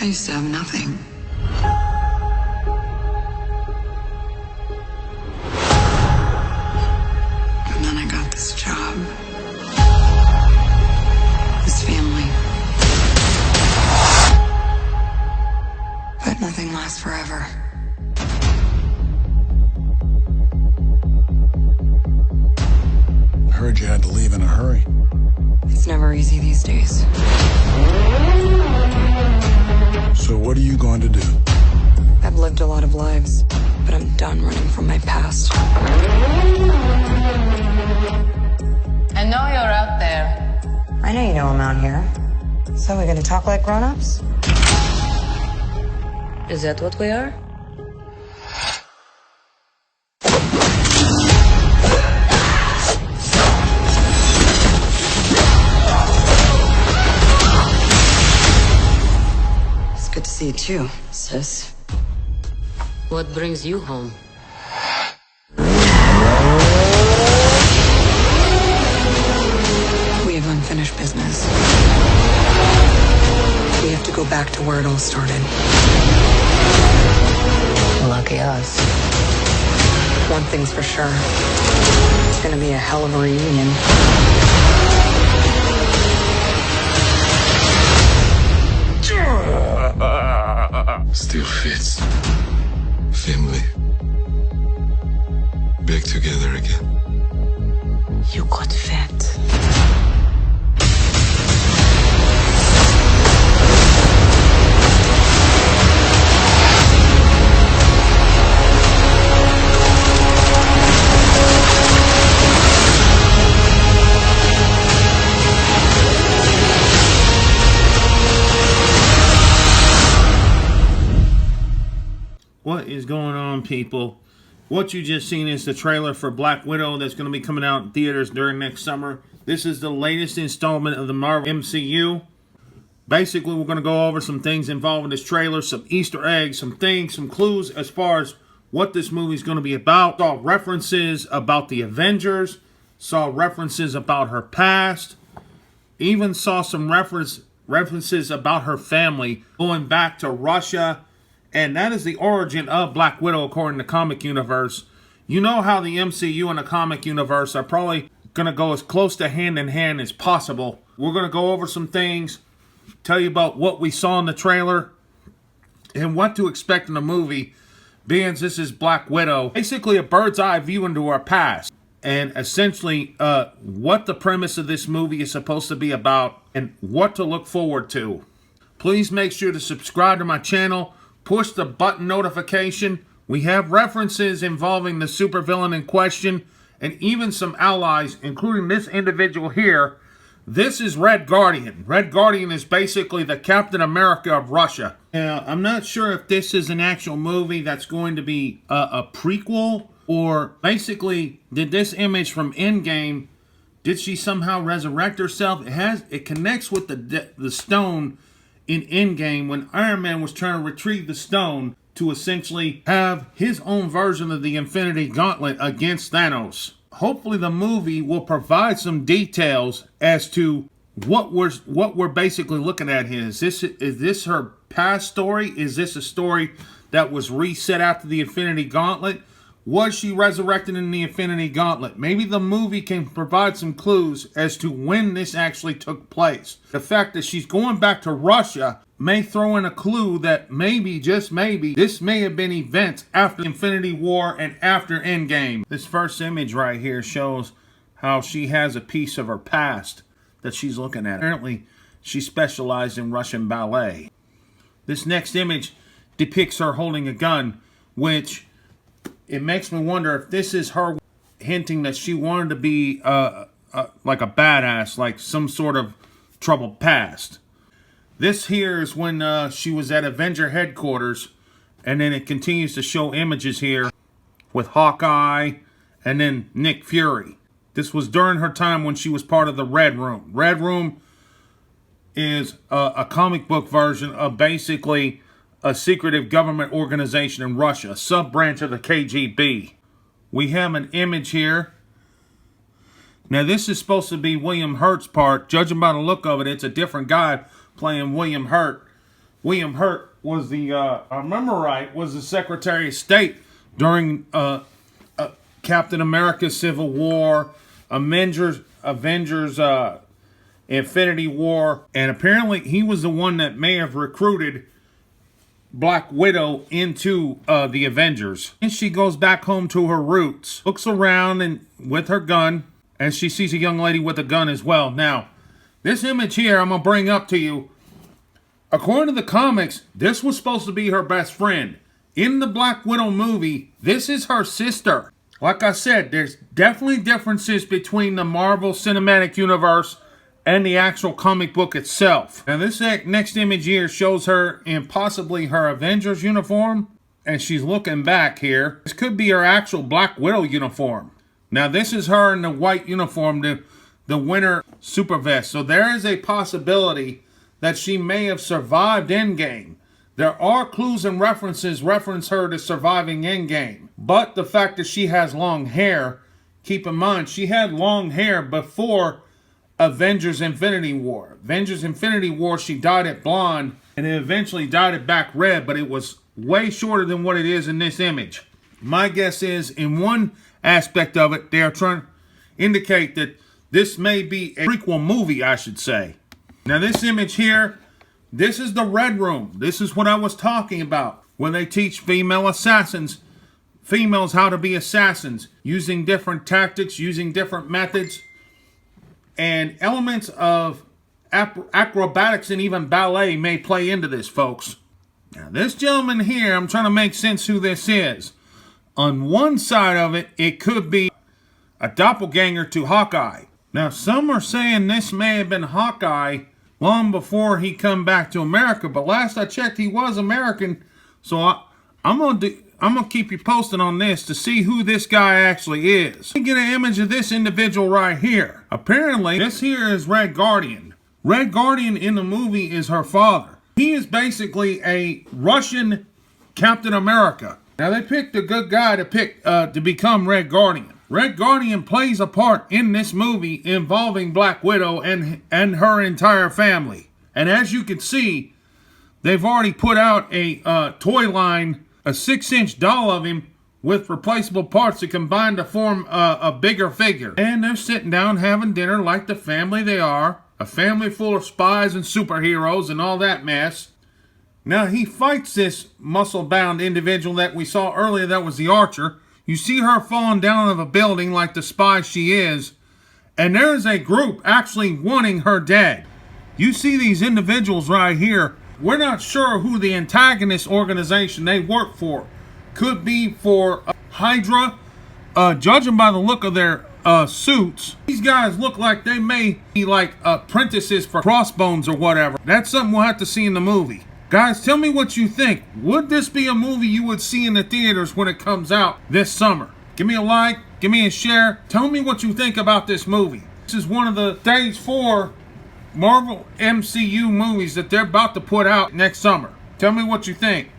I used to have nothing. And then I got this job. This family. But nothing lasts forever. I heard you had to leave in a hurry. It's never easy these days. So what are you going to do? I've lived a lot of lives, but I'm done running from my past. I know you're out there. I know you know I'm out here. So we're gonna talk like grown-ups? Is that what we are? It's good to see you too, sis. What brings you home? We have unfinished business. We have to go back to where it all started. Lucky us. One thing's for sure. It's gonna be a hell of a reunion. Still fits. Family. Back together again. You got fat. What is going on, people? What you just seen is the trailer for Black Widow that's going to be coming out in theaters during next summer. This is the latest installment of the Marvel MCU. Basically, we're going to go over some things involving this trailer, some Easter eggs, some things, some clues as far as what this movie is going to be about. Saw references about the Avengers, saw references about her past, even saw some references about her family going back to Russia. And that is the origin of Black Widow according to Comic Universe. You know how the MCU and the Comic Universe are probably going to go as close to hand in hand as possible. We're going to go over some things, tell you about what we saw in the trailer, and what to expect in the movie, being this is Black Widow. Basically a bird's eye view into our past. And essentially what the premise of this movie is supposed to be about and what to look forward to. Please make sure to subscribe to my channel. Push the button notification. We have references involving the supervillain in question and even some allies, including this individual here. This is Red Guardian. Red Guardian is basically the Captain America of Russia. Now, I'm not sure if this is an actual movie that's going to be a prequel, or basically, did this image from Endgame, did she somehow resurrect herself? It connects with the stone in Endgame when Iron Man was trying to retrieve the stone to essentially have his own version of the Infinity Gauntlet against Thanos. Hopefully the movie will provide some details as to what we're basically looking at here. Is this her past story? Is this a story that was reset after the Infinity Gauntlet? Was she resurrected in the Infinity Gauntlet? Maybe the movie can provide some clues as to when this actually took place. The fact that she's going back to Russia may throw in a clue that maybe, just maybe, this may have been events after Infinity War and after Endgame. This first image right here shows how she has a piece of her past that she's looking at. Apparently, she specialized in Russian ballet. This next image depicts her holding a gun, which it makes me wonder if this is her hinting that she wanted to be like a badass, like some sort of troubled past. This here is when she was at Avenger headquarters, and then it continues to show images here with Hawkeye and then Nick Fury. This was during her time when she was part of the Red Room. Red Room is a comic book version of basically a secretive government organization in Russia, a sub-branch of the KGB. We have an image here. Now this is supposed to be William Hurt's part. Judging by the look of it, it's a different guy playing William Hurt. William Hurt was the, I remember right, was the Secretary of State during Captain America Civil War, Avengers, Infinity War, and apparently he was the one that may have recruited Black Widow into the Avengers. And she goes back home to her roots, looks around and with her gun, and she sees a young lady with a gun as well. Now, this image here I'm going to bring up to you. According to the comics, this was supposed to be her best friend. In the Black Widow movie, this is her sister. Like I said, there's definitely differences between the Marvel Cinematic Universe and the actual comic book itself. Now this next image here shows her in possibly her Avengers uniform, and she's looking back here. This could be her actual Black Widow uniform. Now this is her in the white uniform, the winter super vest. So there is a possibility that she may have survived Endgame. There are clues and reference her to surviving Endgame. But the fact that she has long hair, keep in mind, she had long hair before Avengers Infinity War. Avengers Infinity War, she dyed it blonde and then eventually dyed it back red, but it was way shorter than what it is in this image. My guess is in one aspect of it, they are trying to indicate that this may be a prequel movie, I should say. Now this image here, this is the Red Room. This is what I was talking about when they teach females how to be assassins, using different tactics, using different methods, and elements of acrobatics and even ballet may play into this, folks. Now this gentleman here, I'm trying to make sense who this is. On one side of it, it could be a doppelganger to Hawkeye. Now some are saying this may have been Hawkeye long before he come back to America, but last I checked he was American, so I'm gonna keep you posted on this to see who this guy actually is. Let me get an image of this individual right here. Apparently this here is Red Guardian. Red Guardian in the movie is her father. He is basically a Russian Captain America. Now they picked a good guy to become Red Guardian. Red Guardian plays a part in this movie involving Black Widow and her entire family. And as you can see, they've already put out a toy line, a 6-inch doll of him with replaceable parts to combine to form a bigger figure. And they're sitting down having dinner like the family they are. A family full of spies and superheroes and all that mess. Now he fights this muscle-bound individual that we saw earlier that was the Archer. You see her falling down out of a building like the spy she is. And there is a group actually wanting her dead. You see these individuals right here. We're not sure who the antagonist organization they work for. Could be for Hydra. Judging by the look of their suits, these guys look like they may be like apprentices for Crossbones or whatever. That's something we'll have to see in the movie. Guys, tell me what you think. Would this be a movie you would see in the theaters when it comes out this summer? Give me a like, give me a share. Tell me what you think about this movie. This is one of the Phase 4 Marvel MCU movies that they're about to put out next summer. Tell me what you think.